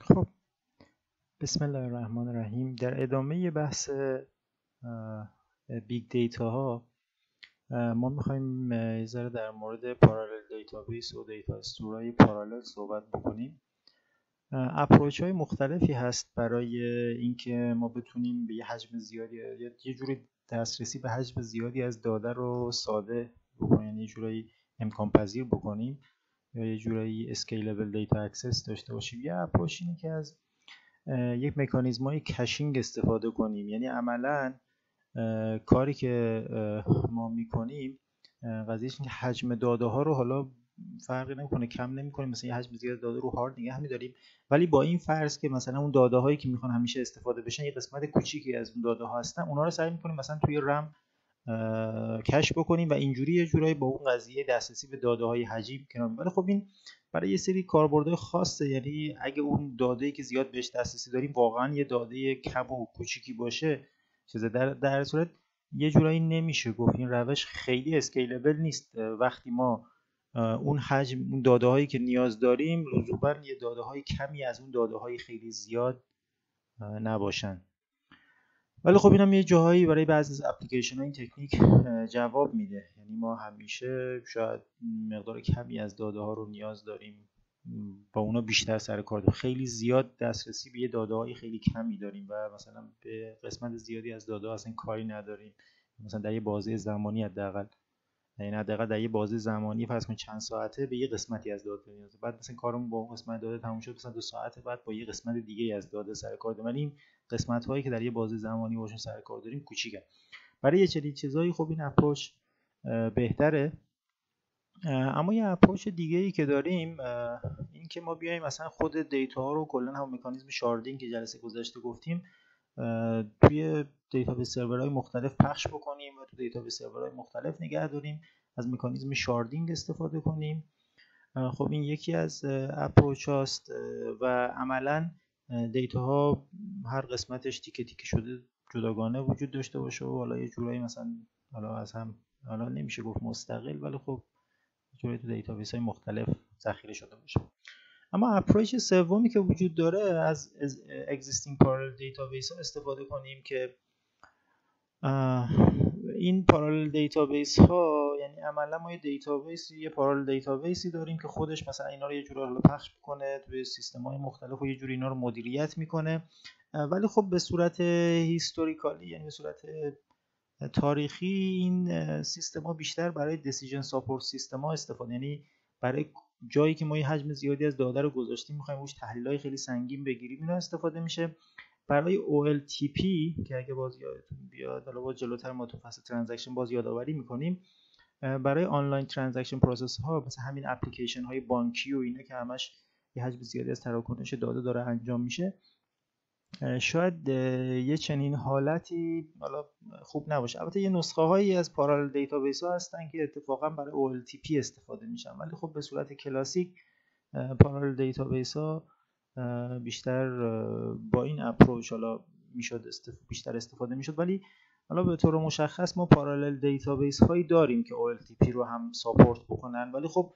خب، بسم الله الرحمن الرحیم. در ادامه بحث بیگ دیتا ها ما میخوایم یه ذره در مورد پارالل دیتابیس و دیتا استورای پارالل صحبت بکنیم. اپروچ های مختلفی هست برای اینکه ما بتونیم به یه حجم زیادی یا یه جوری دسترسی به حجم زیادی از داده رو ساده بکنیم، یعنی یه جوری امکان پذیر بکنیم یا یه جوری اسکیلبل دیتا اکسس داشته باشیم. یه اپروچ اینه که از یک مکانیزمای کشینگ استفاده کنیم، یعنی عملاً کاری که ما میکنیم قضیهش اینه که حجم داده ها رو حالا فرقی نمیکنه کم نمیکنیم، مثلا یه حجم زیاد داده رو هارد نگه میداریم، ولی با این فرض که مثلا اون داده هایی که میخوان همیشه استفاده بشن یه قسمت کوچیکی از اون داده ها هستن، اونا رو سعی میکنیم مثلا توی رم کش بکنیم و اینجوری یه جورایی با اون قضیه دسترسی به داده های حجم کنار. ولی خب این برای یه سری کاربردهای خاصه، یعنی اگه اون داده‌ای که زیاد بهش دسترسی داریم واقعا یه داده کم و کوچیکی باشه، چیزه در صورت یه جورایی نمیشه گفت این روش خیلی اسکیلبل نیست. وقتی ما اون حجم اون داده هایی که نیاز داریم لزوما یه داده های کمی از اون داده های خیلی زیاد نباشن. ولی خب اینم یه جاهایی برای بعضی از اپلیکیشن ها این تکنیک جواب میده، یعنی ما همیشه شاید مقدار کمی از داده ها رو نیاز داریم، با اونا بیشتر سر کار داریم، خیلی زیاد دسترسی به یه داده های خیلی کمی داریم و مثلا به قسمت زیادی از داده ها اصلا کاری نداریم، مثلا در یه بازه زمانی حداقل، یعنی حداقل در یه بازه زمانی فرض کن چند ساعته به یه قسمتی از داده نیاز، بعد مثلا کارمون با اون قسمت داده تموم شد مثلا 2 ساعت بعد با یه قسمت دیگه از داده سر کار داریم، ولی این قسمت هایی که در یه بازه زمانی باشون سر کار داریم کوچیکن. برای یه چنین چیزایی خب این اپروچ بهتره. اما یه اپروچ دیگه ای که داریم این که ما بیایم مثلا خود دیتا ها رو کلا هم مکانیزم شاردینگ که جلسه گذشته گفتیم توی دیتابیس سرورهای مختلف پخش بکنیم و توی دیتابیس سرورهای مختلف نگه داریم، از مکانیزم شاردینگ استفاده کنیم. خب این یکی از اپروچ هاست و عملا دیتا ها هر قسمتش تیکه تیکه شده جداگانه وجود داشته باشه و حالا یه جورایی مثلا حالا از هم حالا نمیشه گفت مستقل، ولی خب یه جورایی تو دیتابیس های مختلف ذخیره شده باشه. اما اپروچ سومی که وجود داره از existing parallel database ها استفاده کنیم که این پارالل دیتابیس ها یعنی عملا ما یه پارالل دیتابیسی داریم که خودش مثلا اینا رو یه جوری پخش میکنه توی سیستم های مختلف و یه جوری اینا رو مدیریت میکنه، ولی خب به صورت هیستوریکالی یعنی به صورت تاریخی این سیستم ها بیشتر برای دیسیژن ساپورت سیستم ها استفاده، یعنی برای جایی که ما یه حجم زیادی از داده رو گذاشتیم میخوایم روش تحلیل‌های خیلی سنگین بگیریم اینا استفاده میشه. برای OLTP که اگه باز یادتون بیاد حالا با جلوتر ما تو فصل ترانزکشن باز یادآوری میکنیم، برای آنلاین ترانزکشن پروسس ها مثل همین اپلیکیشن های بانکی و اینا که همش یه حجم زیادی از تراکنش داده داره انجام میشه، شاید یه چنین حالتی حالا خوب نباشه. البته یه نسخه هایی از پارالل دیتابیس ها هستن که اتفاقا برای OLTP استفاده میشن، ولی خب به صورت کلاسیک پارالل دیتابیس ها بیشتر با این اپروچ حالا میشد بیشتر استفاده میشد، ولی حالا به طور مشخص ما پارالل دیتابیس هایی داریم که OLTP رو هم ساپورت بکنن، ولی خب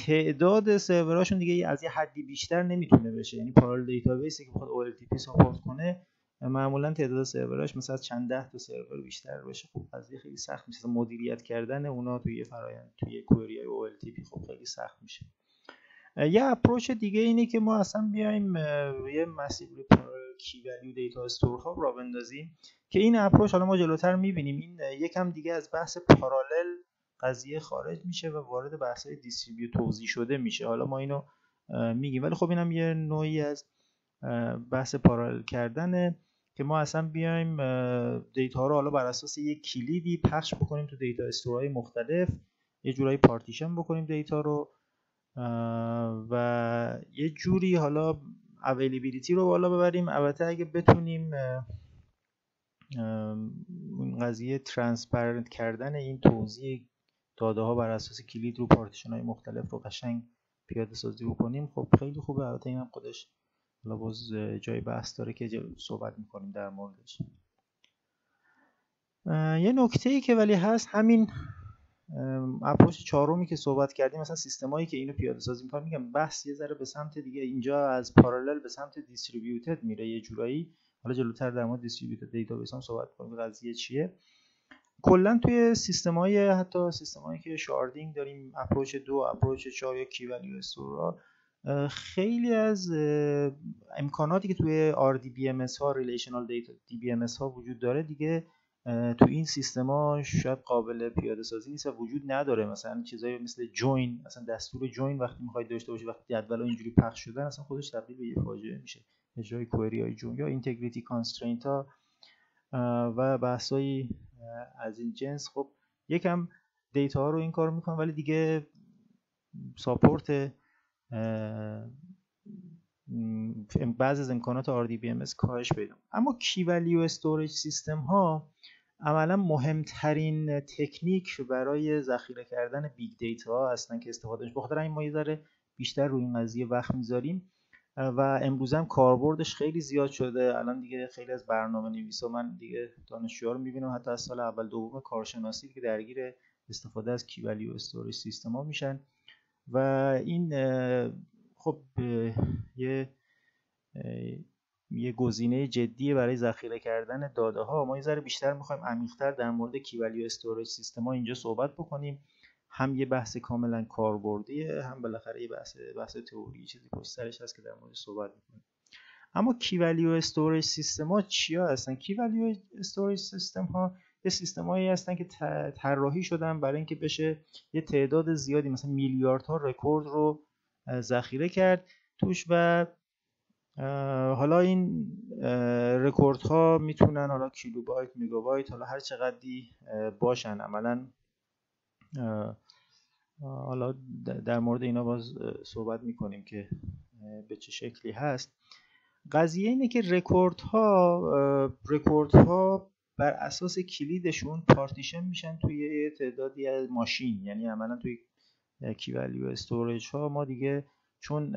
تعداد سروراشون دیگه از یه حدی بیشتر نمیتونه بشه، یعنی پارالل دیتابیسی که بخواد OLTP ساپورت کنه معمولا تعداد سروراش مثلا از چند ده تا سرور بیشتر بشه، خب قضیه خیلی سخت میشه، مدیریت کردن اونا توی فرآیند توی کوئری های OLTP خب خیلی سخت میشه. یه اپروچ دیگه اینه که ما اصلا بیایم یه مسیر پارالل کی ولیو دیتا استور ها را بندازیم که این اپروچ حالا ما جلوتر میبینیم این یکم دیگه از بحث پارالل قضیه خارج میشه و وارد بحث‌های دیستریبیوت توزیع شده میشه، حالا ما اینو میگیم، ولی خب اینم یه نوعی از بحث پارالل کردنه که ما اصلا بیایم دیتا رو حالا بر اساس یک کلیدی پخش بکنیم تو دیتا استورهای مختلف، یه جورایی پارتیشن بکنیم دیتا رو و یه جوری حالا اویلیبیلیتی رو بالا ببریم. البته اگه بتونیم این قضیه ترانسپرنت کردن این توزیع داده ها بر اساس کلید رو پارتیشن های مختلف رو قشنگ پیاده سازی بکنیم خب خیلی خوبه. البته این هم خودش حالا باز جای بحث داره که صحبت میکنیم در موردش. یه نکته ای که ولی هست همین اپروچ چهارمی که صحبت کردیم مثلا سیستمایی که اینو پیاده سازی می‌کنن، میگم بحث یه ذره به سمت دیگه، اینجا از پارالل به سمت دیستریبیوتد میره یه جورایی. حالا جلوتر در مورد دیستریبیوتد دیتابیس هم صحبت کنیم قضیه چیه. کلا توی سیستم‌های، حتی سیستمایی که شاردینگ داریم، اپروچ 2، اپروچ 4 یا کی ولیو استورا، خیلی از امکاناتی که توی RDBMS ها، ریلیشنال دیتا DBMS ها وجود داره دیگه تو این سیستما شاید قابل پیاده سازی نیست و وجود نداره. مثلا چیزایی مثل جوین، مثلا دستور جوین وقتی می‌خواید داشته باشید، وقتی جدول‌ها اینجوری پخش شدن اصلا خودش تبدیل به یه فاجعه میشه. اجرای کوئری های جوین یا اینتگریتی کانسترینت ها و بحثایی از این جنس، خب یکم دیتا ها رو این کار میکنه ولی دیگه ساپورت بعضی از امکانات RDBMS کاهش پیدا. اما کی ولیو استوریج سیستم ها عملا مهمترین تکنیک برای ذخیره کردن بیگ دیتا هستن که استفاده میشه. بخاطر این ما یه ذره بیشتر روی این قضیه وقت میذاریم و امروز هم کاربردش خیلی زیاد شده. الان دیگه خیلی از برنامه‌نویسا، من دیگه دانشجوها رو می‌بینم حتی از سال اول دوم کارشناسی که درگیر استفاده از کی ولیو استوریج سیستم‌ها میشن و این خب یه گزینه جدیه برای ذخیره کردن داده‌ها. ما یه ذره بیشتر می‌خوایم عمیق‌تر در مورد کی ولیو استوریج سیستم‌ها اینجا صحبت بکنیم. هم یه بحث کاملا کاربردیه، هم بالاخره یه بحث تئوری چیزی پشت سرش هست که در موردش صحبت می‌کنیم. اما کی ولیو استوریج سیستم‌ها چیا هستن؟ کی ولیو استوریج سیستم‌ها یه سیستمایی هستن که طراحی شدن برای اینکه بشه یه تعداد زیادی، مثلا میلیاردها رکورد رو ذخیره کرد توش و حالا این رکوردها میتونن حالا کیلوبایت، مگابایت، حالا هر چقدری باشن. عملاً حالا در مورد اینا باز صحبت میکنیم که به چه شکلی هست. قضیه اینه که رکوردها بر اساس کلیدشون پارتیشن میشن توی تعدادی از ماشین. یعنی عملا توی کی ولیو استوریج ها ما دیگه چون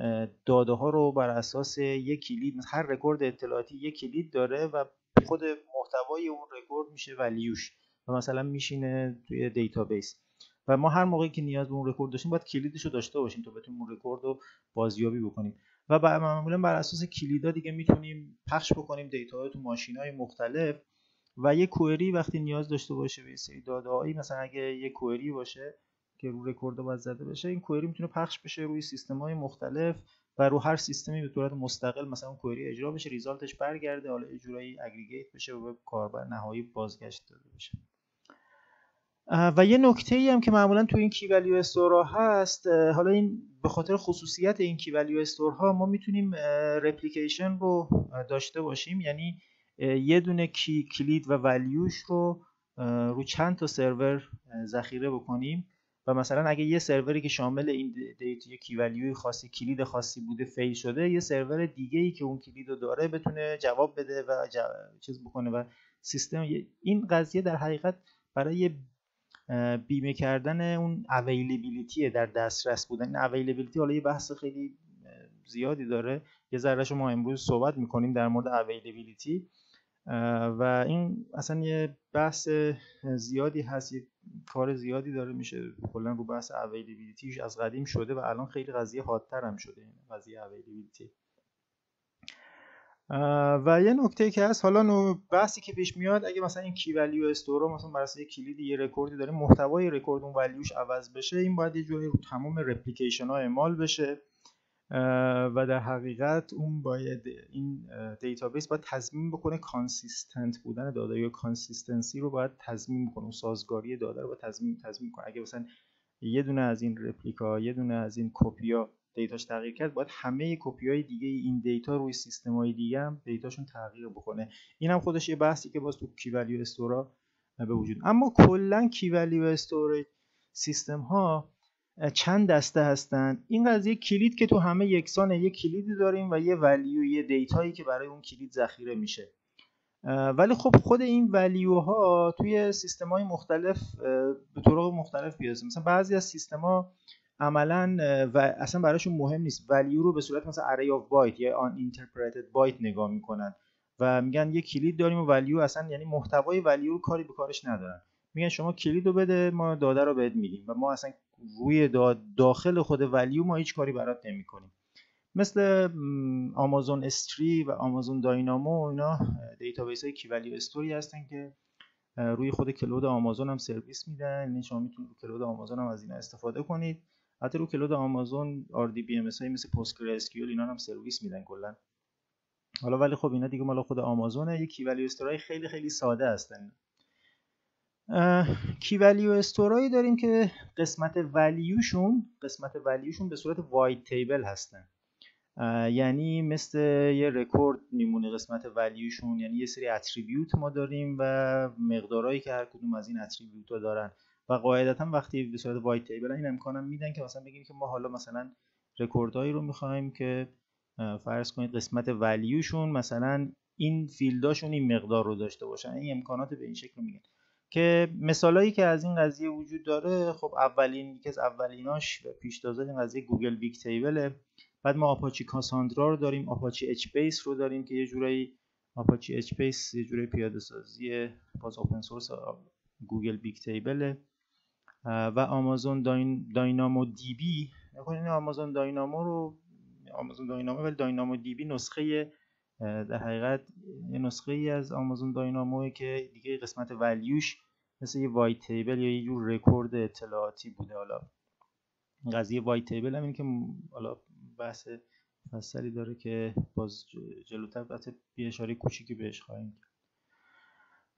داده ها رو بر اساس یک کلید، هر رکورد اطلاعاتی یک کلید داره و خود محتوای اون رکورد میشه ولیوش و مثلا میشینه توی دیتابیس و ما هر موقعی که نیاز به اون رکورد داشتیم باید کلیدش رو داشته باشیم تا بتونیم اون رکورد رو بازیابی بکنیم و معمولا بر اساس کلیدها دیگه میتونیم پخش بکنیم دیتا ها تو ماشین‌های مختلف و یه کوئری وقتی نیاز داشته باشه به سری داده‌هایی، مثلا اگه یه کوئری باشه که رو رکورد باید زده بشه، این کوئری میتونه پخش بشه روی سیستم‌های مختلف و رو هر سیستمی به صورت مستقل مثلا اون کوئری اجرا بشه، ریزالتش برگرده، حالا یه جورایی اگریگیت بشه و به کاربر نهایی بازگشت داده بشه. و یه نکته‌ای هم که معمولا تو این کی ولیو استورها هست، حالا این به خاطر خصوصیت این کی ولیو استورها ما میتونیم رپلیکیشن رو داشته باشیم، یعنی یه دونه کلید و ولیوش رو چند تا سرور ذخیره بکنیم و مثلا اگه یه سروری که شامل این دیتا کی ولیوی خاصی، کلید خاصی بوده فیل شده، یه سرور دیگه‌ای که اون کلید رو داره بتونه جواب بده و چیز بکنه و سیستم. این قضیه در حقیقت برای بیمه کردن اون اویلیبیلیتی، در دسترس بودن. این اویلیبیلیتی حالا یه بحث خیلی زیادی داره، یه ذره ما امروز صحبت میکنیم در مورد اویلیبیلیتی و این اصلا یه بحث زیادی هست، یه کار زیادی داره میشه کلا رو بحث اویلیبیلیتی. از قدیم شده و الان خیلی قضیه حادتر هم شده این قضیه اویلیبیلیتی. و یه نکته که هست، حالا بحثی که پیش میاد، اگه مثلا این کی ولیو استور مثلا بر اساس کلید یه رکوردی داره، محتوای رکورد اون ولیوش عوض بشه، این باید یه جوری رو تمام رپلیکیشن ها اعمال بشه و در حقیقت اون باید این دیتابیس باید تضمین بکنه کانسیستنت بودن داده یا کانسیستنسی رو باید تضمین بکنه، سازگاری داده رو باید تضمین کنه. اگه مثلا یه دونه از این رپلیکا، یه دونه از این کپیا دیتاش تغییر کرد، باید همه کپی‌های دیگه این دیتا روی سیستم‌های دیگه هم دیتاشون تغییر بکنه. این هم خودش یه بحثی که باز تو کی ولیو استورا به وجود. اما کلا کی ولیو استوریج سیستم ها چند دسته هستن. این قضیه کلید که تو همه یکسانه، یه کلیدی داریم و یه ولیو، یه دیتایی که برای اون کلید ذخیره میشه. ولی خب خود این ولیو ها توی سیستم های مختلف به طرق مختلف بیازم. مثلا بعضی از سیستم ها عملا و اصلا براشون مهم نیست، ولیو رو به صورت مثلا array of byte یا uninterpreted byte نگاه میکنن و میگن یه کلید داریم و ولیو اصلا، یعنی محتوای ولیو رو کاری به کارش ندارن. میگن شما کلید رو بده، ما داده رو بهت میدیم و ما اصلا روی داخل خود ولیو ما هیچ کاری برات نمیکنیم. مثل آمازون استری و آمازون داینامو اینا دیتابیس های کی ولیو استوری هستن که روی خود کلود آمازون هم سرویس میدن. یعنی شما میتونید رو کلود آمازون هم از اینا استفاده کنید. حتی رو کلود آمازون RDBMS هایی مثل PostgreSQL اینا هم سرویس میدن کلا. حالا ولی خب اینا دیگه مال خود آمازونه. یک کی ولیو استورای خیلی خیلی ساده هستن. کی ولیو استورایی داریم که قسمت ولیوشون به صورت وایت تیبل هستن. یعنی مثل یه رکورد میمونه قسمت ولیوشون. یعنی یه سری اتریبیوت ما داریم و مقدارهایی که هر کدوم از این اتریبیوت ها دارن و قاعدتا وقتی به صورت وایت تیبل این امکانم میدن که مثلا بگیم که ما حالا مثلا رکوردهایی رو میخوایم که فرض کنید قسمت ولیوشون مثلا این فیلداشون این مقدار رو داشته باشن. این امکانات به این شکل میگن که مثالایی که از این قضیه وجود داره. خب یکی از اولیناش پیشتازه این قضیه گوگل بیگ تیبله. بعد ما آپاچی کاساندرا رو داریم، آپاچی اچ بیس رو داریم که یه جورایی آپاچی اچ بیس یه جورایی پیاده سازی باز اوپن سورس گوگل بیگ تیبل و آمازون داینامو دی بی. این آمازون داینامو ولی داینامو دی بی نسخه در حقیقت یه نسخه ای از آمازون دایناموه که دیگه قسمت ولیوش مثل یه وایت تیبل یا یه جور رکورد اطلاعاتی بوده. حالا قضیه وایت تیبل هم این که حالا بحث مفصلی داره که باز جلوتر البته یه اشاره کوچیکی بهش خواهیم کرد.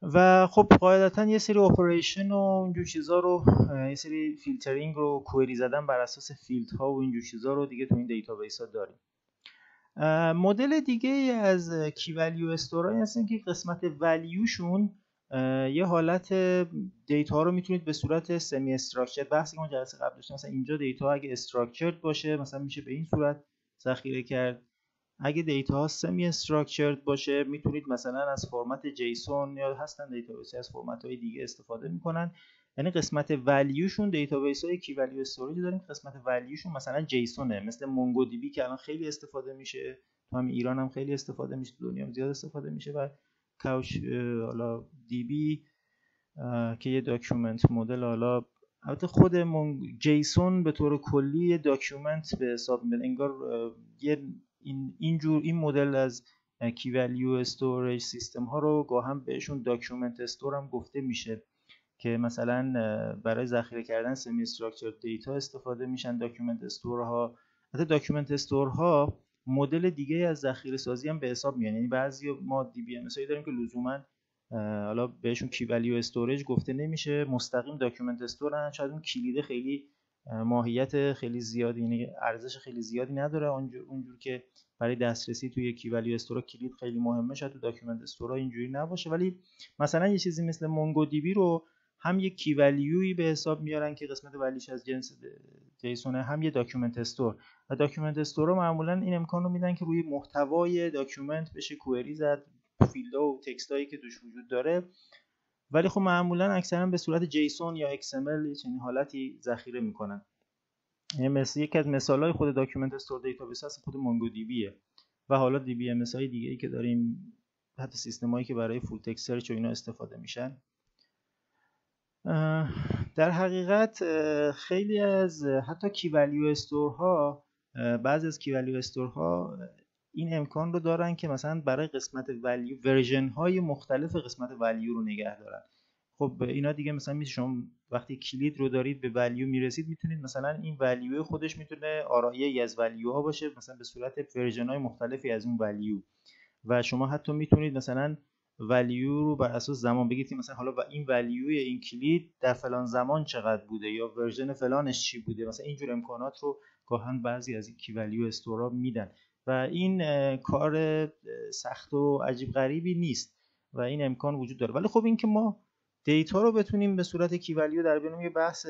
و خب قاعدتا یه سری اپریشن و اینجور چیزا رو، یه سری فیلترینگ رو، کوئری زدن بر اساس فیلدها و اینجور چیزا رو دیگه تو این دیتابیس ها داریم. مدل دیگه از کی ولیو استورای هستن که قسمت ولیوشون یه حالت دیتا رو میتونید به صورت سمی استراکچر، بحثی که ما جلسه قبل داشتیم، مثلا اینجا دیتا اگه استراکچرد باشه مثلا میشه به این صورت ذخیره کرد. اگه دیتا ها سمی استراکچرد باشه میتونید مثلا از فرمت جیسون یا هستن دیتابیس از فرمت های دیگه استفاده میکنن. یعنی قسمت ولیوشون دیتابیس های کی ولیو استوریج داریم قسمت ولیوشون مثلا جیسونه، مثل مونگو دی بی که الان خیلی استفاده میشه، تو هم ایران هم خیلی استفاده میشه، دنیا هم زیاد استفاده میشه. و کاوچ حالا دی بی که یه داکیومنت مدل، حالا البته خود جیسون به طور کلی یه داکیومنت به حساب میاد. انگار یه این مدل از کی ولیو استوریج سیستم ها رو گاهم بهشون داکیومنت استور هم گفته میشه که مثلا برای ذخیره کردن سمی استراکچرد دیتا استفاده میشن داکیومنت استورها. البته داکیومنت استورها مدل دیگه از ذخیره سازی هم به حساب میان. یعنی بعضی ما دی بی ام اس هایی داریم که لزوما حالا بهشون کی ولیو استوریج گفته نمیشه، مستقیم داکیومنت استورن. شاید اون کلید خیلی ماهیت خیلی زیادی، یعنی ارزش خیلی زیادی نداره اونجور که برای دسترسی توی کی ولیو استور کلید خیلی مهمه. شاید تو داکیومنت استورها اینجوری نباشه، ولی مثلا یه چیزی مثل مونگو دی بی رو هم یک کی ولیوی به حساب میارن که قسمت ولیش از جنس جیسونه، هم یه داکیومنت استور. و داکیومنت استور معمولا این امکان رو میدن که روی محتوای داکیومنت بشه کوئری زد، فیلدها و تکستایی که توش وجود داره. ولی خب معمولا اکثرا به صورت جیسون یا XML چنین حالتی ذخیره میکنن. مثل یکی از مثالای خود داکیومنت استور دیتابیس هست خود مونگو دی بیه. و حالا دی بی ام اس های دیگه‌ای که داریم، حتی سیستمایی که برای فول تکست سرچ و اینا استفاده میشن. در حقیقت خیلی از حتی کی ولیو استورها، بعضی از کی ولیو استورها این امکان رو دارن که مثلا برای قسمت ولیو ورژن های مختلف قسمت ولیو رو نگه دارن. خب اینا دیگه مثلا میشه شما وقتی کلید رو دارید به ولیو میرسید میتونید مثلا این ولیو خودش میتونه آرایی از ولیو ها باشه، مثلا به صورت ورژن های مختلفی از اون ولیو. و شما حتی میتونید مثلا ولیو رو بر اساس زمان بگید مثلا حالا این ولیوی این کلید در فلان زمان چقدر بوده یا ورژن فلانش چی بوده. مثلا اینجور امکانات رو گاهن بعضی از این کی ولیو استورا میدن و این کار سخت و عجیب غریبی نیست و این امکان وجود داره. ولی خب این که ما دیتا رو بتونیم به صورت کی ولیو در بیاریم یه بحث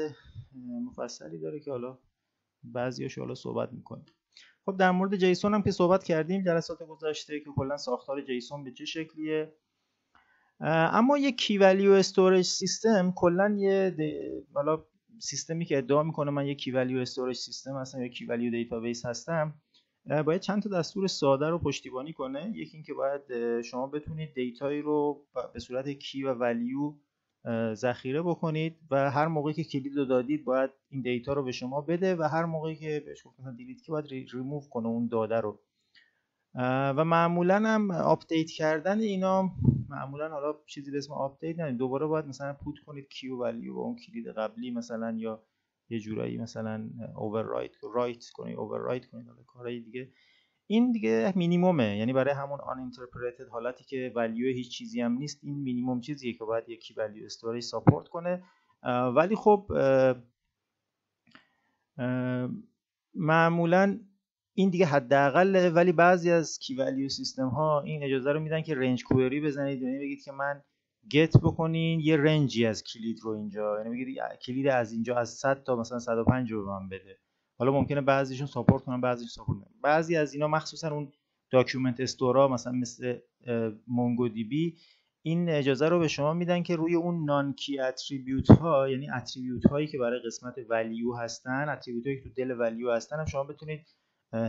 مفصلی داره که حالا بعضیاشو حالا صحبت میکنیم. خب در مورد جیسون هم که صحبت کردیم جلسات گذشته که کلا ساختار جیسون به چه شکلیه. اما یک کی ولیو استوریج سیستم کلا یه حالا سیستمی که ادعا میکنه من یک کی ولیو استوریج سیستم هستم یا کی ولیو دیتابیس هستم، باید چند تا دستور ساده رو پشتیبانی کنه. یکی این که باید شما بتونید دیتایی رو به صورت کی و ولیو ذخیره بکنید و هر موقعی که کلید رو دادید باید این دیتا رو به شما بده و هر موقعی که بهش گفتید دیلیت کی باید ریموو کنه اون داده رو. و معمولا هم آپدیت کردن اینا معمولا حالا چیزی به اسم آپدیت نداریم، دوباره باید مثلا پوت کنید کیو ولیو با اون کلید قبلی مثلا، یا یه جورایی مثلا رایت کنید حالا کارهای دیگه. این دیگه مینیمومه، یعنی برای همون آن اینترپرتد حالتی که ولیو هیچ چیزی هم نیست، این مینیموم چیزیه که باید یکی ولیو استوریج ساپورت کنه. ولی خب معمولا این دیگه حداقل، ولی بعضی از کی ولیو سیستم ها این اجازه رو میدن که رنج کوئری بزنید، یعنی بگید که من گت بکنین یه رنجی از کلید رو اینجا، یعنی بگید کلید از اینجا از 100 تا مثلا 105 رو به من بده. حالا ممکنه بعضیشون ساپورت کنن بعضیشون ساپورت نکنن. بعضی از اینا مخصوصا اون داکیومنت استورا مثلا مثل مونگو دی بی این اجازه رو به شما میدن که روی اون نان کی اتریبیوت ها، یعنی اتریبیوت هایی که برای قسمت ولیو هستن، اتریبیوت هایی که تو دل ولیو هستن هم شما بتونید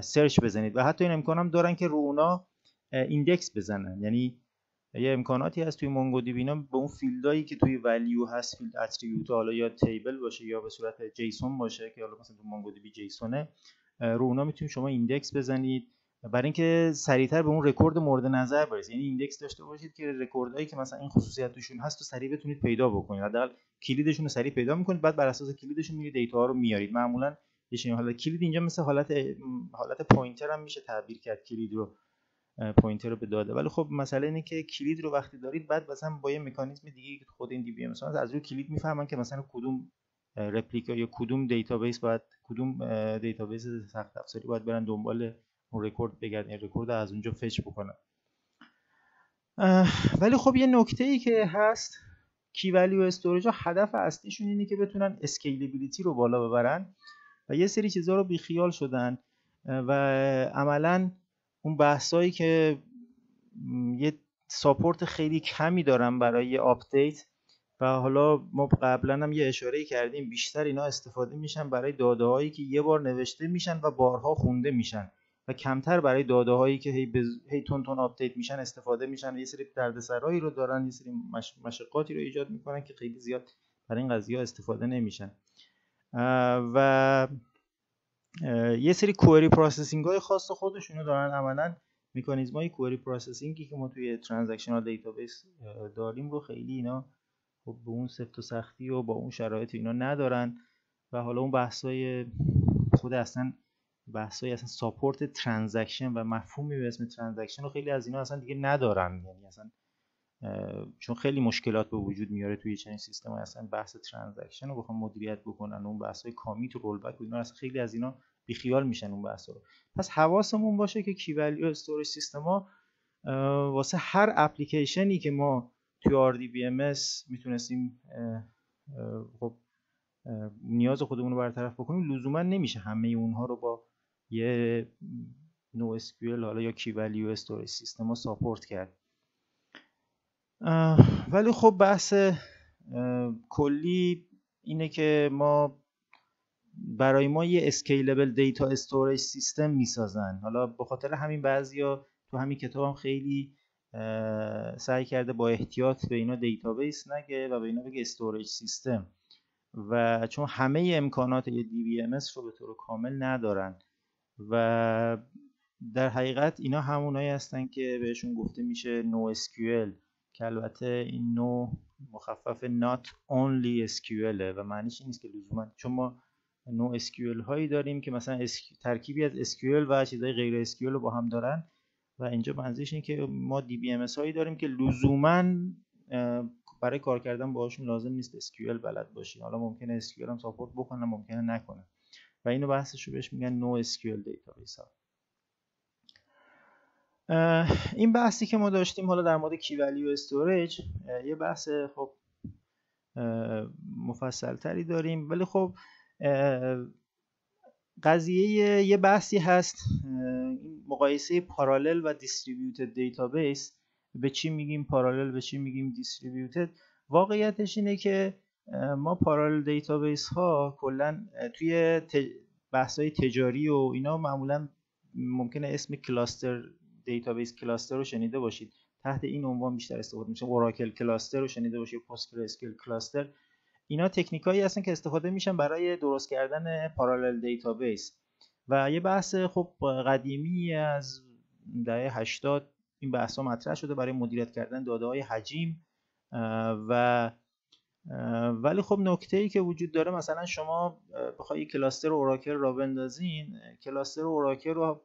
سرچ بزنید و حتی این امکان هم دارن که رو اونا ایندکس بزنن. یعنی یه امکاناتی هست توی مونگو دی بی اینا به اون فیلدایی که توی ولیو هست، فیلد اتریبیوت حالا یا تیبل باشه یا به صورت جیسون باشه که حالا مثلا تو مونگو دی بی جیسونه، رو اونا میتونید شما ایندکس بزنید برای اینکه سریعتر به اون رکورد مورد نظر برسید. یعنی ایندکس داشته باشید که رکوردهایی که مثلا این خصوصیت توشون هست تو سریع بتونید پیدا بکنید، حداقل کلیدشون رو سریع پیدا میکنید، بعد بر اساس کلیدشون میرید دیتا ها رو میارید. معمولا یه حالا کلید اینجا مثل حالت پوینتر هم میشه تعبیر کرد، کلید رو پوینتر رو به داده. ولی خب مسئله اینه که کلید رو وقتی دارید بعد مثلا با یه مکانیزم دیگه که خود این دی بی ام مثلا از روی کلید میفهمن که مثلا کدوم رپلیکا یا کدوم دیتابیس باید، کدوم دیتابیس سخت افزاری باید برن دنبال اون رکورد بگردن، رکورد از اونجا فچ بکنن. ولی خب یه نکته‌ای که هست، کی ولیو استوریج ها هدف اصلیشون اینه که بتونن اسکیلبیلیتی رو بالا ببرن و یه سری چیزها رو بیخیال شدن و عملاً اون بحثایی که یه ساپورت خیلی کمی دارن برای آپدیت و حالا ما قبلا هم یه اشاره‌ای کردیم، بیشتر اینا استفاده میشن برای داده‌هایی که یه بار نوشته میشن و بارها خونده میشن و کمتر برای داده‌هایی که هی تون آپدیت میشن استفاده میشن و یه سری دردسرایی رو دارن، یه سری مشقاتی رو ایجاد میکنن که خیلی زیاد برای این قضیه استفاده نمیشن. و یه سری کوئری پروسسینگ های خاص خودشونو دارن. عملاً مکانیزمای کوئری پروسسینگی که ما توی ترانزکشنال دیتابیس داریم رو خیلی اینا خب به اون سفت و سختی و با اون شرایط اینا ندارن و حالا اون بحثای خود اصلا ساپورت ترانزکشن و مفهومی به اسم ترانزکشن رو خیلی از اینا اصلا دیگه ندارن. یعنی اصلا چون خیلی مشکلات به وجود میاره توی چنین سیستم‌های، اصلا بحث ترانزکشن رو بخوام مدیریت بکنن، اون بحث‌های کامیت و رول بک و اینا اصلا خیلی از اینا بیخیال میشن اون بحثا رو. پس حواسمون باشه که کی ولیو استوریج سیستما واسه هر اپلیکیشنی که ما توی RDBMS میتونستیم خب نیاز خودمون رو برطرف بکنیم، لزوما نمیشه همه اونها رو با یه نو SQL حالا یا کی ولیو استوریج سیستما ساپورت کرد. ولی خب بحث کلی اینه که برای ما یه اسکیلبل دیتا استوریج سیستم میسازن. حالا به خاطر همین بعضیا تو همین کتاب هم خیلی سعی کرده با احتیاط به اینا دیتابیس نگه و به اینا بگه استوریج سیستم، و چون همه امکانات یه DBMS رو به طور کامل ندارن و در حقیقت اینا همونایی هستن که بهشون گفته میشه نو SQL، که البته این نو مخفف not only SQL و معنیش این نیست که لزوما، چون ما نو SQL هایی داریم که مثلا ترکیبی از SQL و چیزهای غیر SQL رو با هم دارن و اینجا منظورش اینه که ما DBMS هایی داریم که لزوما برای کار کردن باهاشون لازم نیست SQL بلد باشی. حالا ممکنه SQL هم ساپورت بکنه ممکنه نکنه و اینو بحثش رو بهش میگن نو SQL دیتابیس ها. این بحثی که ما داشتیم حالا در مورد کی ولیو استوریج یه بحث خب مفصل تری داریم، ولی خب قضیه یه بحثی هست، مقایسه پارالل و دیستریبیوتد دیتابیس. به چی میگیم پارالل، به چی میگیم دیستریبیوتد؟ واقعیتش اینه که ما پارالل دیتابیس ها کلا توی بحث‌های تجاری و اینا معمولا ممکنه اسم کلاستر دیتابیس کلاستر رو شنیده باشید. تحت این عنوان بیشتر استفاده میشه. اوراکل کلاستر رو شنیده باشید، پوستگره اسکیل کلاستر. اینا تکنیکایی هستن که استفاده میشن برای درست کردن پارالل دیتابیس. و یه بحث خب قدیمی از دهه 80 این بحثا مطرح شده برای مدیریت کردن داده‌های حجیم. و ولی خب نکته‌ای که وجود داره، مثلا شما بخوای کلاستر اوراکل را بندازین، کلاستر اوراکل رو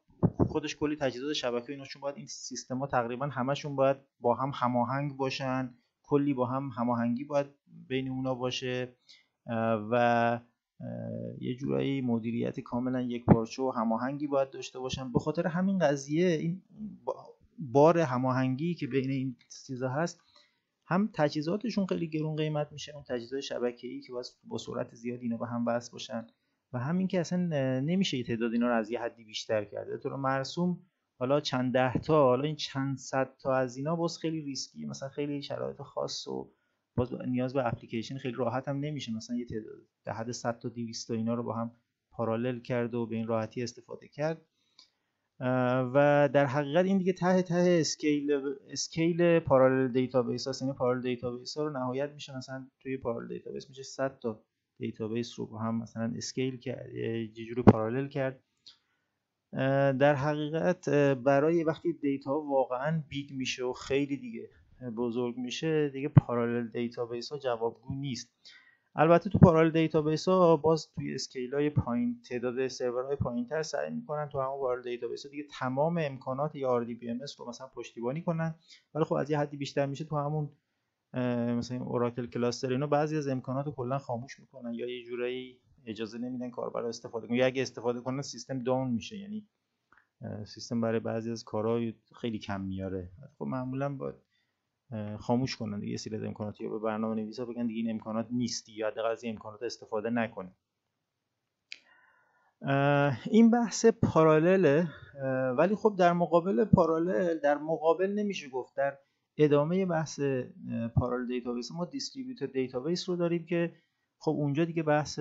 خودش کلی تجهیزات شبکه اینا، چون باید این سیستم‌ها تقریبا همشون باید با هم هماهنگ باشن، کلی با هم هماهنگی باید بین اونا باشه و یه جورایی مدیریت کاملا یکپارچه و هماهنگی باید داشته باشن. به خاطر همین قضیه این بار هماهنگی که بین این چیزا هست، هم تجهیزاتشون خیلی گرون قیمت میشه، اون تجهیزات شبکه‌ای که با سرعت زیاد اینا به هم وصل باشن، و همین که اصلا نمیشه یه تعداد اینا رو از یه حدی بیشتر کرده. تو رو مرسوم حالا چند ده تا، حالا این چند صد تا از اینا باز خیلی ریسکی، مثلا خیلی شرایط خاص و باز نیاز به اپلیکیشن خیلی راحت هم نمیشه مثلا یه تعداد در حد 100 تا 200 تا اینا رو با هم پارالل کرد و به این راحتی استفاده کرد. و در حقیقت این دیگه ته اسکیل پارالل دیتابیس هست. یعنی پارالل دیتابیس ها رو نهایت میشه مثلا توی پارالل دیتابیس میشه 100 تا دیتابیس رو با هم مثلا اسکیل کرد، یه جوری پارالل کرد. در حقیقت برای وقتی دیتا واقعا بیگ میشه و خیلی دیگه بزرگ میشه، دیگه پارالل دیتابیس ها جوابگو نیست. البته تو پارالل دیتابیس ها باز توی اسکیل های پایین، تعداد سرورهای پایین‌تر سعی میکنن تو همون پارالل دیتابیس ها دیگه تمام امکانات یا RDBMS رو مثلا پشتیبانی کنن، ولی خب از یه حدی بیشتر میشه تو همون مثلا اوراکل کلاستر اینا بعضی از امکانات رو کلا خاموش میکنن یا یه جورایی اجازه نمیدن کاربر استفاده کنه، یا اگه استفاده کنن سیستم داون میشه، یعنی سیستم برای بعضی از کارها خیلی کم میاره. خب معمولا با خاموش کنن دیگه، یه سری از امکاناتی رو به برنامه‌نویسا بگن دیگه این امکانات نیست یا حداقل از این امکانات استفاده نکنه. این بحث پارالله، ولی خب در مقابل پارالل، در مقابل نمیشه گفت، در ادامه بحث پارالل دیتابیس ما دیستریبیوتد دیتابیس رو داریم که خب اونجا دیگه بحث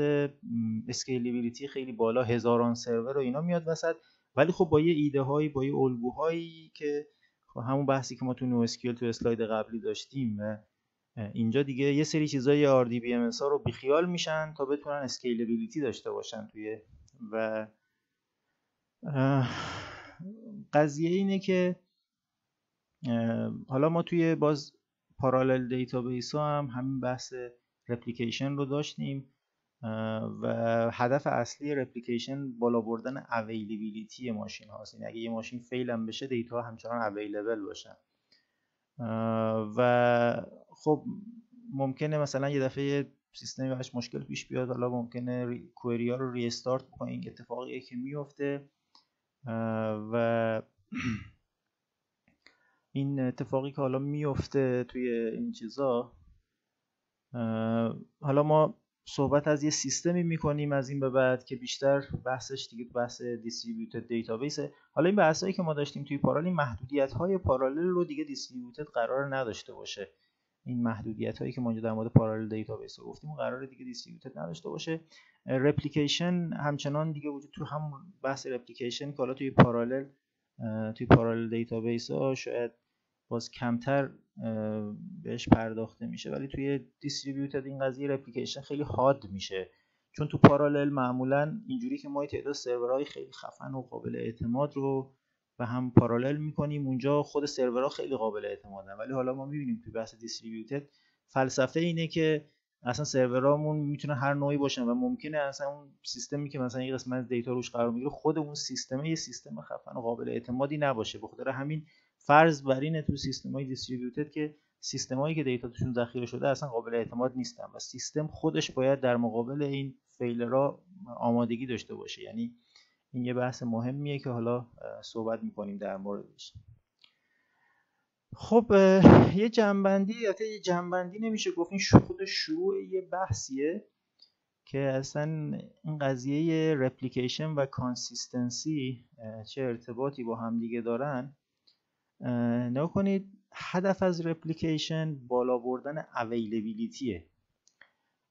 اسکیلبیلیتی خیلی بالا، هزاران سرور و اینا میاد وسط، ولی خب با یه ایده هایی، با یه الگوهایی که خب همون بحثی که ما تو نو اسکیل تو اسلاید قبلی داشتیم، و اینجا دیگه یه سری چیزای RDBMS ها رو بیخیال میشن تا بتونن اسکیلبیلیتی داشته باشن توی. و قضیه اینه که حالا ما توی باز پارالل دیتابیس ها هم همین بحث رپلیکیشن رو داشتیم و هدف اصلی رپلیکیشن بالا بردن اویلیبیلیتی ماشین هاست. یعنی اگه یه ماشین فیل هم بشه دیتا همچنان اویلیبل باشن. و خب ممکنه مثلا یه دفعه سیستمی براش مشکل پیش بیاد، حالا ممکنه کوئری ها رو ری استارت بکنه، این اتفاقیه که میفته و این اتفاقی که حالا میفته توی این چیزا، حالا ما صحبت از یه سیستمی میکنیم از این به بعد که بیشتر بحثش دیگه بحث دیستریبیوتد دیتابیس. حالا این بحثایی که ما داشتیم توی پارالل، این محدودیت های پارالل رو دیگه دیستریبیوتد قرار نداشته باشه. این محدودیت هایی که ما در مورد پارالل دیتابیس رو گفتیم قراره دیگه دیستریبیوتد نداشته باشه. رپلیکیشن همچنان دیگه وجود تو همون بحث رپلیکیشن که حالا توی پارالل دیتابیس ها شاید باز کمتر بهش پرداخته میشه، ولی توی دیستریبیوتد این قضیه رپلیکیشن خیلی حاد میشه، چون تو پارالل معمولا اینجوری که ما تعداد سرورهای خیلی خفن و قابل اعتماد رو و هم پارالل میکنیم، اونجا خود سرورها خیلی قابل اعتمادن، ولی حالا ما میبینیم توی بحث دیستریبیوتد فلسفه اینه که اصلا سرورامون میتونه هر نوعی باشن و ممکنه اصلا اون سیستمی که مثلا یه قسمت دیتا روش قرار میگیره خود اون سیستم یه سیستم خفن و قابل اعتمادی نباشه. بخاطر همین فرض بر اینه تو سیستم‌های دیستریبیوتد که سیستمایی که دیتا توشون ذخیره شده اصلا قابل اعتماد نیستن و سیستم خودش باید در مقابل این فیلرها آمادگی داشته باشه. یعنی این یه بحث مهمیه که حالا صحبت می‌کنیم در موردش. خب یه جنبندی نمیشه گفت، این خود شروع یه بحثیه که اصلا این قضیه رپلیکیشن و کانسیستنسی چه ارتباطی با هم دیگه دارن. نگاه کنید، هدف از رپلیکیشن بالا بردن اویلیبیلیتیه.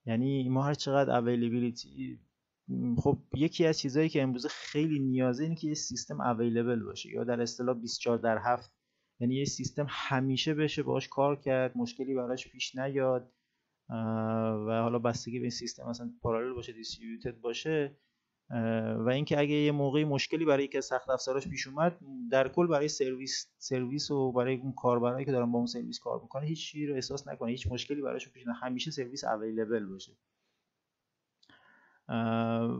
یعنی ما هر چقدر اویلیبیلیتی، خب یکی از چیزهایی که امروز خیلی نیازه اینه که یه سیستم اویلیبل باشه، یا در اصطلاح 24/7 یعنی یه سیستم همیشه بشه باهاش کار کرد، مشکلی براش پیش نیاد و حالا بستگی به این سیستم مثلا پارالل باشه، دیستریبیوتد باشه و اینکه اگه یه موقعی مشکلی برای یکی از سخت افزاراش پیش اومد، در کل برای سرویس و برای اون کاربرایی که دارن با اون سرویس کار میکنه هیچ چیزی رو احساس نکنه، هیچ مشکلی براشون پیش نیاد، همیشه سرویس اویلیبل باشه.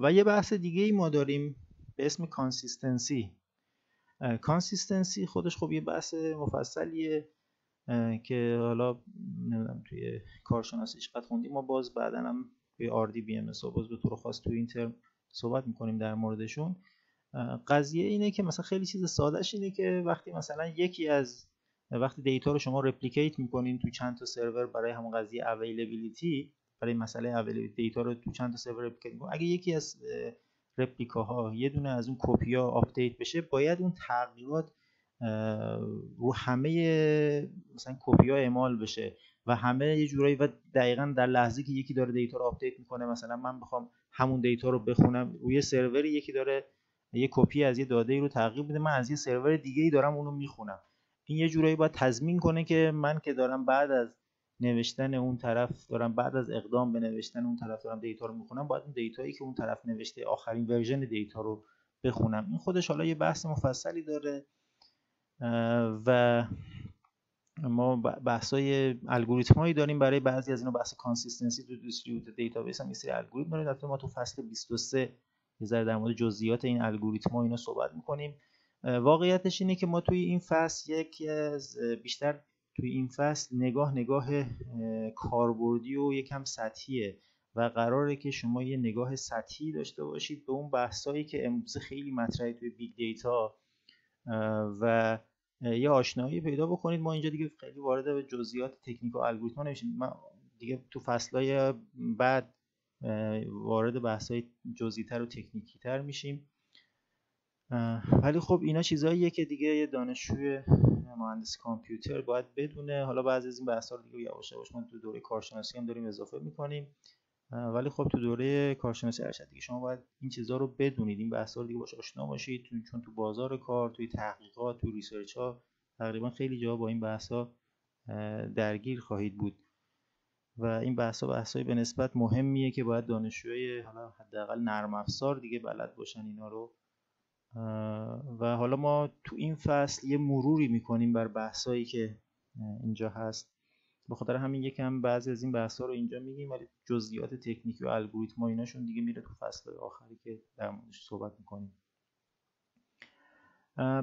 و یه بحث دیگه ای ما داریم به اسم کانسیستنسی. کانسیستنسی خودش خب یه بحث مفصلیه که حالا نمیدونم توی کارشناسی چقدر خوندیم، ما باز بعداً هم توی RDBMS باز به طور خاص توی این ترم صحبت میکنیم در موردشون. قضیه اینه که مثلا خیلی چیز سادهش اینه که وقتی مثلا وقتی دیتا رو شما رپلیکیت میکنین تو چند تا سرور برای همون قضیه اویلیبیلیتی، برای مسئله اویلیبیلیتی دیتا رو تو چند تا سرور رپلیکیت میکنین، اگه یکی از رپلیکاها یه دونه از اون کپی‌ها آپدیت بشه، باید اون تغییرات رو همه مثلا کپی‌ها اعمال بشه و همه یه جورایی و دقیقاً در لحظه که یکی داره دیتا رو آپدیت میکنه، مثلا من بخوام همون دیتا رو بخونم روی سروری، یکی داره یه کپی از یه داده‌ای رو تغییر میده، من از یه سرور دیگه‌ای دارم اونو میخونم، این یه جورایی باید تضمین کنه که من که دارم بعد از نوشتن اون طرف بعد از اقدام به نوشتن اون طرف دارم دیتا رو میخونم، باید اون دیتایی که اون طرف نوشته آخرین ورژن دیتا رو بخونم. این خودش حالا یه بحث مفصلی داره و ما بحثای الگوریتمایی داریم برای بعضی از اینا، بحث کانسیستنسی تو دیستریبیوتد دیتابیس هم یه سری الگوریتم داریم. البته ما تو فصل 23 یه ذره در مورد جزئیات این الگوریتم‌ها اینا صحبت می‌کنیم. واقعیتش اینه که ما توی این فصل بیشتر توی این فصل نگاه کاربردی و یکم سطحیه و قراره که شما یه نگاه سطحی داشته باشید به اون بحثایی که امروز خیلی مطرحه توی بیگ دیتا و یه آشنایی پیدا بکنید. ما اینجا دیگه خیلی وارد به جزئیات تکنیک و الگوریتم نمیشیم، ما دیگه تو فصل‌های بعد وارد بحث‌های جزئی‌تر و تکنیکی‌تر میشیم. ولی خب اینا چیزاییه که دیگه یه دانشجوی مهندسی کامپیوتر باید بدونه. حالا بعضی از این بحث‌ها رو دیگه یواش یواش ما تو دوره کارشناسی هم داریم اضافه می‌کنیم، ولی خب تو دوره کارشناسی ارشد دیگه شما باید این چیزا رو بدونید، این بحث‌ها رو دیگه باهاش آشنا باشید، چون تو بازار کار، توی تحقیقات، توی ریسرچ‌ها تقریبا خیلی جا با این بحث‌ها درگیر خواهید بود و این بحث‌های به نسبت مهمیه که باید دانشجوی حالا حداقل نرم افزار دیگه بلد باشن اینا رو. و حالا ما تو این فصل یه مروری می‌کنیم بر بحثایی که اینجا هست، به خاطر همین یکم بعضی از این بحث‌ها رو اینجا میگیم، ولی جزئیات تکنیکی و الگوریتم و ایناشون دیگه میره تو فصل آخری که در موردش صحبت می‌کنیم.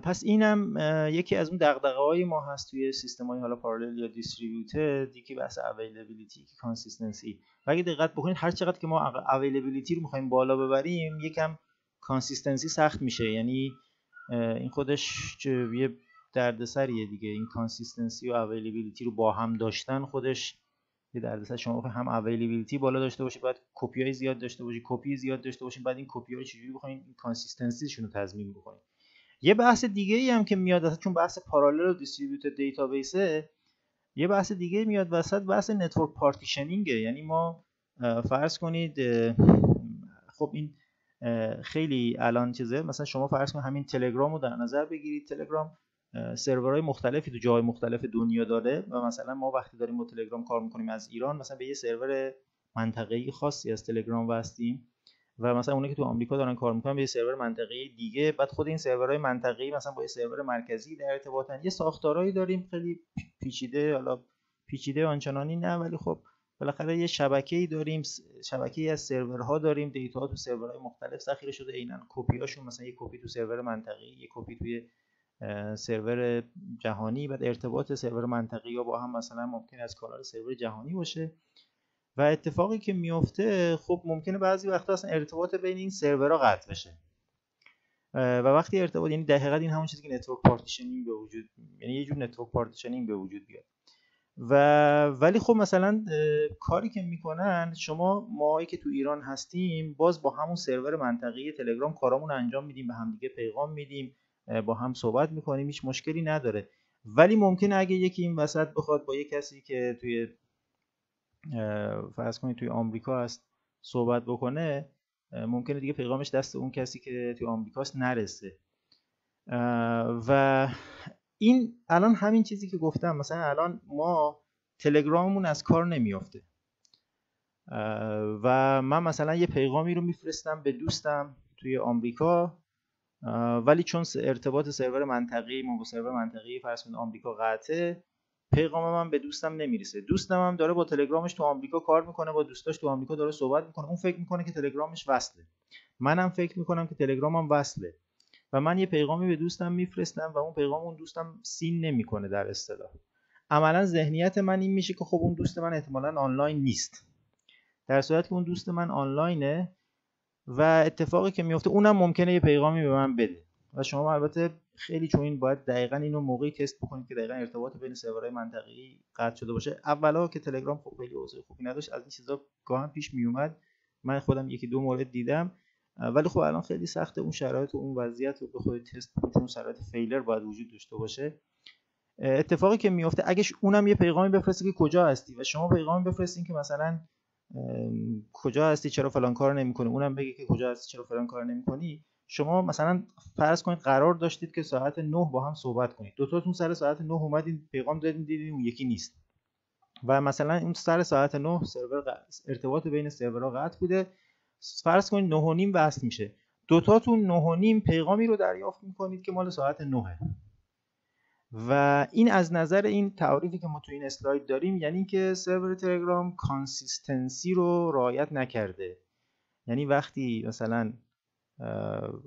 پس اینم یکی از اون دغدغه‌های ما هست توی سیستم‌های حالا پارالل یا دیستریبیوتد، یکی بحث اویلیبیلیتی، کانسیستنسی. و اگه دقت بکنید هر چقدر که ما اویلیبیلیتی رو می‌خوایم بالا ببریم، یکم کانسیستنسی سخت میشه، یعنی این خودش یه دردسریه دیگه، این کانسیستنسی و اویلیبیلیتی رو با هم داشتن خودش یه دردسر. شما هم اویلیبیلیتی بالا داشته باشید، بعد کپی‌های زیاد داشته باشید، کپی زیاد داشته باشید، بعد این کپی‌ها رو چجوری بخواید این کانسیستنسیشون رو تضمین بکنید. یه بحث دیگه ای هم که میاد وسط، چون بحث پارالل و دیستریبیوتد دیتابیسه، یه بحث دیگه میاد وسط، بحث نتورک پارتیشنینگه. یعنی ما فرض کنید خب این خیلی الان چیزه، مثلا شما فرض کنید همین تلگرام رو در نظر بگیرید. تلگرام سرورهای مختلفی تو جای مختلف دنیا داره و مثلا ما وقتی داریم با تلگرام کار میکنیم از ایران، مثلا به یه سرور منطقه‌ای خاصی از تلگرام وصلیم و مثلا اونایی که تو آمریکا دارن کار میکنن به یه سرور منطقه‌ای دیگه، بعد خود این سرورهای منطقه‌ای مثلا با یه سرور مرکزی در ارتباطن. یه ساختارهایی داریم خیلی پیچیده، حالا پیچیده آنچنانی نه، ولی خب بالاخره یه شبکه‌ای داریم، شبکه‌ای از سرورها داریم، دیتا تو سرورهای مختلف ذخیره شده، عیناً کپی‌هاشون مثلا یه کپی تو سرور منطقه‌ای، یه کپی توی سرور جهانی، بعد ارتباط سرور منطقه‌ای یا با هم مثلا ممکن از کانال سرور جهانی باشه. و اتفاقی که میفته خب ممکنه بعضی وقتا اصلا ارتباط بین این سرورها قطع بشه و وقتی ارتباط، یعنی در حقیقت این همون چیزی که نتورک پارتیشنینگ به وجود، یعنی یه جور نتورک پارتیشنینگ به وجود بیاد. ولی خب مثلا کاری که میکنن، ماهایی که تو ایران هستیم باز با همون سرور منطقه‌ای تلگرام کارامون انجام میدیم، به هم دیگه پیغام میدیم، با هم صحبت میکنیم، هیچ مشکلی نداره. ولی ممکنه اگه یکی این وسط بخواد با یک کسی که توی فرض کنید توی آمریکا هست صحبت بکنه، ممکنه دیگه پیغامش دست اون کسی که توی آمریکاست نرسه و این الان همین چیزی که گفتم، مثلا الان ما تلگراممون از کار نمیافته و من مثلا یه پیغامی رو میفرستم به دوستم توی آمریکا، ولی چون ارتباط سرور منطقه‌ای ما با سرور منطقه‌ای فرض کنید آمریکا قطعه، پیغام من به دوستم نمیرسه. دوستم هم داره با تلگرامش تو آمریکا کار میکنه، با دوستاش تو آمریکا داره صحبت میکنه، اون فکر میکنه که تلگرامش وصله، منم فکر میکنم که تلگرامم وصله و من یه پیغامی به دوستم میفرستم و اون پیغام اون دوستم سین نمیکنه. در اصطلاح عملا ذهنیت من این میشه که خب اون دوست من احتمالاً آنلاین نیست، در صورتی که اون دوست من آنلاینه و اتفاقی که میفته اونم ممکنه یه پیغامی به من بده و شما البته خیلی چون این باید دقیقاً اینو موقعی تست بکنید که دقیقاً ارتباط بین سرورهای منطقه‌ای قطع شده باشه. اولا که تلگرام خب خیلی اوضاع خوبی نداشت، از این چیزا گاهی پیش میومد، من خودم یکی دو مورد دیدم، ولی خب الان خیلی سخته اون شرایط و اون وضعیت رو به خود تست بکنید، چون شرایط فیلر باید وجود داشته باشه. اتفاقی که میفته اگه اونم یه پیغامی بفرسته که کجا هستی و شما پیغامی بفرستین که مثلا کجا هستی چرا فلان کارو نمی‌کنی، اونم بگه که کجا هستی چرا فلان کارو نمی‌کنی، شما مثلا فرض کنید قرار داشتید که ساعت 9 با هم صحبت کنید، دو تاتون سر ساعت 9 اومدین پیغام دادین دیدین اون یکی نیست و مثلا اون سر ساعت 9 ارتباط بین سرورها قطع بوده، فرض کنید 9 و نیم وصل میشه، دو تاتون 9 و نیم پیغامی رو دریافت می‌کنید که مال ساعت 9 و این از نظر این تعریفی که ما تو این اسلاید داریم یعنی اینکه سرور تلگرام کانسیستنسی رو رعایت نکرده. یعنی وقتی مثلا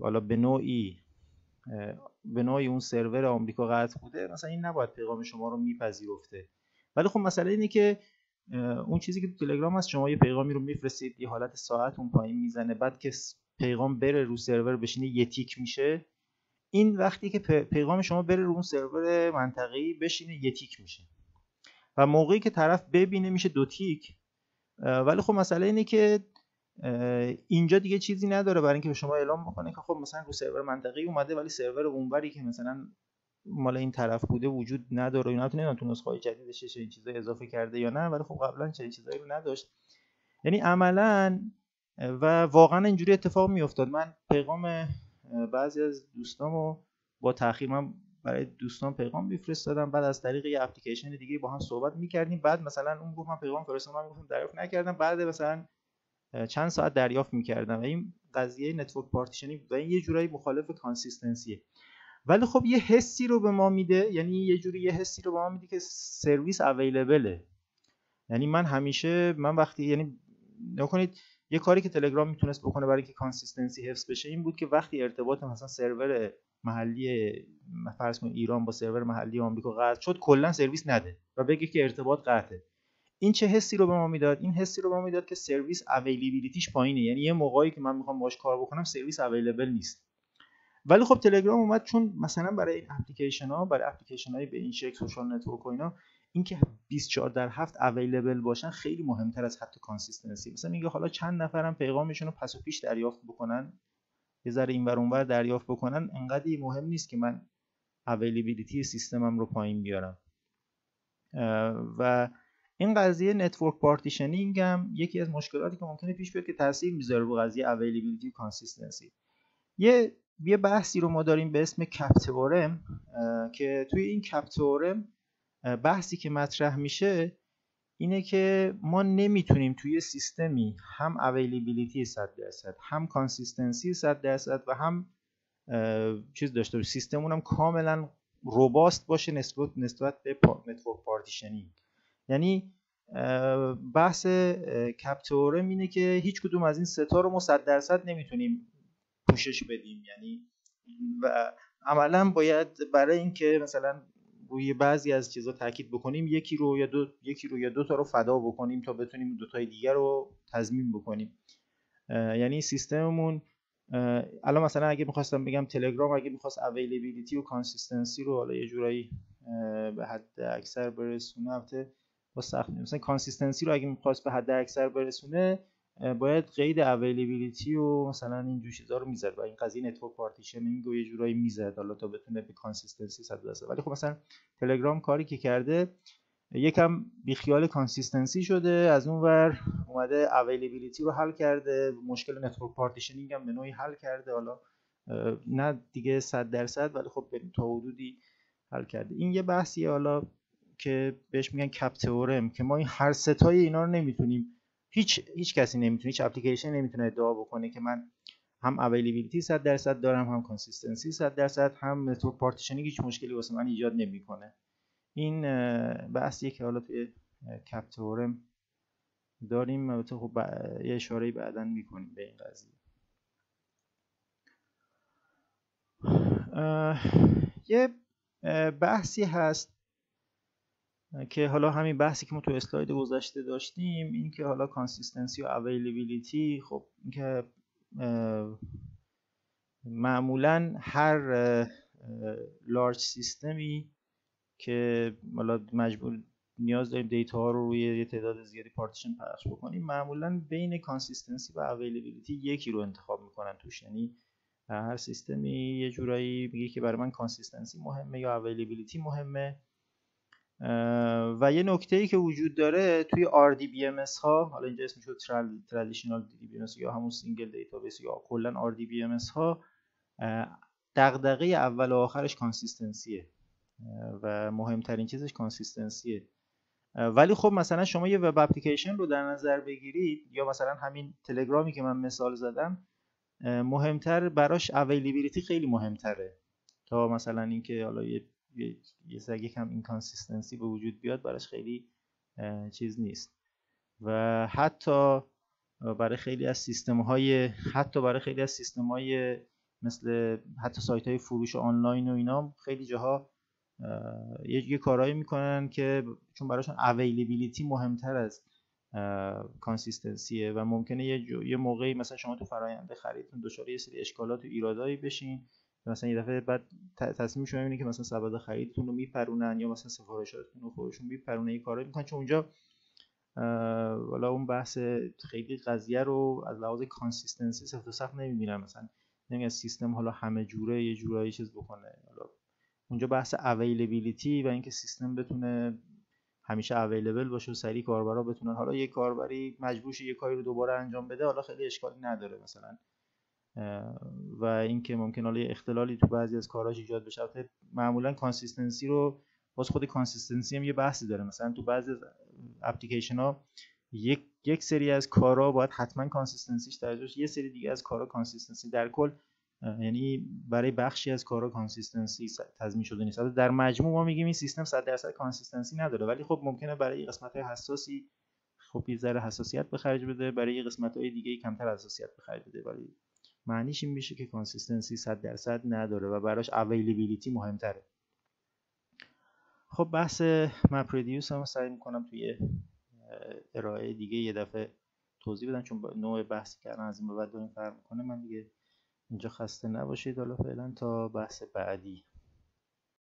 حالا به نوعی اون سرور آمریکا قطع بوده، مثلا این نباید پیغام شما رو میپذیرفته، ولی خب مسئله اینه که اون چیزی که تو تلگرام هست، شما یه پیغامی رو میفرستید، یه حالت ساعت اون پایین میزنه، بعد که پیغام بره رو سرور بشینه یه تیک میشه، این وقتی که پیغام شما بره رو اون سرور منطقه‌ای بشینه یه تیک میشه و موقعی که طرف ببینه میشه دو تیک. ولی خب مسئله اینه که اینجا دیگه چیزی نداره برای اینکه به شما اعلام بکنه که خب مثلا رو سرور منطقه‌ای اومده ولی سرور اونوری که مثلا مال این طرف بوده وجود نداره. اینا نمیدونم تو نسخه‌های جدیدش چه چیزایی اضافه کرده یا نه، ولی خب قبلا چه چیزایی رو نداشت. یعنی عملاً و واقعا اینجوری اتفاق میافتاد. من پیغام بعضی از دوستامو با تأخیر من برای دوستان پیغام میفرستادم، بعد از طریق یه اپلیکیشن دیگه با هم صحبت میکردیم، بعد مثلا اون گفت من پیغام فرستادم، من گفتم دریافت نکردم، بعد مثلا چند ساعت دریافت میکردم و این قضیه نتورک پارتیشنینگ و این یه جورایی مخالف کانسیستنسیه. ولی خب یه حسی رو به ما میده، یعنی یه حسی رو به ما میده که سرویس اویلیبله. یعنی من همیشه وقتی یعنی نکنید یه کاری که تلگرام میتونست بکنه برای که کانسیستنسی حفظ بشه این بود که وقتی ارتباط مثلا سرور محلی فرض کنید ایران با سرور محلی آمریکا قطع شد، کلا سرویس نده و بگه که ارتباط قطعه. این چه حسی رو به ما میداد؟ این حسی رو به ما میداد که سرویس اویلیبیلیتیش پایینه، یعنی یه موقعی که من میخوام باهاش کار بکنم سرویس اویلیبل نیست. ولی خب تلگرام اومد چون مثلا برای این اپلیکیشن های به این شکل سوشال نتورک و اینا، اینکه 24/7 اویلیبل باشن خیلی مهمتر از حتی کانسیستنسی. مثلا میگه حالا چند نفرم پیغامشون رو پس و پیش دریافت بکنن، یه ذره اینور اونور دریافت بکنن، انقدر مهم نیست که من اویلیبیلیتی سیستمم رو پایین بیارم. و این قضیه نتورک پارتیشنینگ هم یکی از مشکلاتی که ممکنه پیش بیاد که تاثیر میذاره رو قضیه اویلیبیلیتی و کانسیستنسی. یه بحثی رو ما داریم به اسم کپ تئورم که توی این کپ تئورم بحثی که مطرح میشه اینه که ما نمیتونیم توی سیستمی هم اویلیبیلیتی 100%، هم کانسیستنسی 100% و هم چیز داشته باشه، سیستممون هم کاملا روباست باشه نسبت به نتورک پارتیشنینگ. یعنی بحث کپ تئورم اینه که هیچ کدوم از این سه تا رو ما 100% نمیتونیم پوشش بدیم. یعنی و عملا باید برای اینکه مثلا روی بعضی از چیزا تاکید بکنیم یکی رو یا دو تا رو فدا بکنیم تا بتونیم دو تای دیگر رو تضمین بکنیم. یعنی سیستممون الان مثلا اگه می‌خواستم بگم تلگرام اگه می‌خواست اویلیبیلیتی و کانسیستنسی رو حالا یه جورایی به حد اکثر برسونه، البته با سخت مثلا کانسیستنسی رو اگه می‌خواست به حد اکثر برسونه باید قید اویلیبیلیتی و مثلا این جور چیزا رو میزد و این قضیه نتورک پارتیشنینگ رو یه جورایی میزد حالا تا بتونه به کانسیستنسی 100%. ولی خب مثلا تلگرام کاری که کرده یکم بیخیال کانسیستنسی شده، از اون ور اومده اویلیبیلیتی رو حل کرده، مشکل نتورک پارتیشنینگ هم به نوعی حل کرده، حالا نه دیگه 100% ولی خب تا حدودی حل کرده. این یه بحثیه حالا که بهش میگن کپ تئورم، که ما این هر ستای اینا رو نمیتونیم، هیچ کسی نمیتونه، هیچ اپلیکیشن نمیتونه ادعا بکنه که من هم اویلیبیلیتی 100% دارم، هم کانسیستنسی 100%، هم متد پارتیشنینگ هیچ مشکلی واسه من ایجاد نمیکنه. این بحثیه که حالا توی کپ تئورم داریم. البته خب یه اشاره‌ای بعداً میکنیم به این قضیه. یه بحثی هست که حالا همین بحثی که ما تو اسلاید گذشته داشتیم، این که حالا کانسیستنسی و اویلیبیلیتی، خب این که معمولا هر لارج سیستمی که حالا مجبور نیاز داریم دیتا ها رو روی یه تعداد زیادی پارتیشن پخش بکنیم، معمولا بین کانسیستنسی و اویلیبیلیتی یکی رو انتخاب میکنن توش. یعنی هر سیستمی یه جورایی میگه که برای من کانسیستنسی مهمه یا اویلیبیلیتی مهمه. و یه نکته‌ای که وجود داره توی RDBMS ها، حالا اینجا اسمش رو ترادیشنال DBMS یا همون سینگل دیتابیس یا کلا RDBMS ها، دغدغه اول و آخرش کانسیستنسیه و مهمترین چیزش کانسیستنسیه. ولی خب مثلا شما یه وب اپلیکیشن رو در نظر بگیرید، یا مثلا همین تلگرامی که من مثال زدم، مهمتر براش اویلیبیلیتی خیلی مهمتره تا مثلا اینکه حالا یه سگ کم اینکانسیستنسی به وجود بیاد، براش خیلی چیز نیست. و حتی برای خیلی از سیستم‌های مثل حتی سایت‌های فروش آنلاین و اینا، خیلی جاها یه کارایی میکنن که چون براشون اویلیبیلیتی مهمتر از کانسیستنسیه و ممکنه یه موقعی مثلا شما تو فرآیند خریدتون دچار یه سری اشکالات و ایرادایی بشین، مثلا یه دفعه بعد تصمیم شما اینه که مثلا سبد خریدتون رو میپرونن یا مثلا سفارشاتتون رو خودشون میپرونن، یه کارایی میکنن، چون اونجا والا اون بحث خیلی قضیه رو از لحاظ کانسیستنسی سفت و سخت نمیبینن. مثلا نمیگن سیستم حالا همه جوره یه جورایی چیز بکنه، حالا اونجا بحث اویلیبیلیتی و اینکه سیستم بتونه همیشه اویلیبل باشه و سریع کاربرا بتونن، حالا یه کاربری مجبور شه یه کاری رو دوباره انجام بده، حالا خیلی اشکالی نداره مثلا. و اینکه ممکن حالا یه اختلالی تو بعضی از کاراش ایجاد بشه. معمولا کانسیستنسی رو باز خود کانسیستنسی هم یه بحثی داره. مثلا تو بعضی از اپلیکیشن ها یک سری از کارا باید حتما کانسیستنسیش درجه باشه، یه سری دیگه از کارا کانسیستنسی در کل، یعنی برای بخشی از کارا کانسیستنسی تضمین شده نیست. در مجموع ما میگیم این سیستم 100% کانسیستنسی نداره، ولی خب ممکنه برای قسمت‌های حساسی خب یه ذره حساسیت به خرج بده، برای قسمت‌های دیگه کمتر حساسیت به خرج بده، ولی معنیش این میشه که کانسیستنسی 100% نداره و براش اویلیبیلیتی مهمتره. خب بحث مپ ردیوس هم سعی میکنم توی ارائه دیگه یه دفعه توضیح بدم، چون نوع بحثی که از این به بعد داریم فرق میکنه. من دیگه اینجا خسته نباشید حالا فعلا تا بحث بعدی.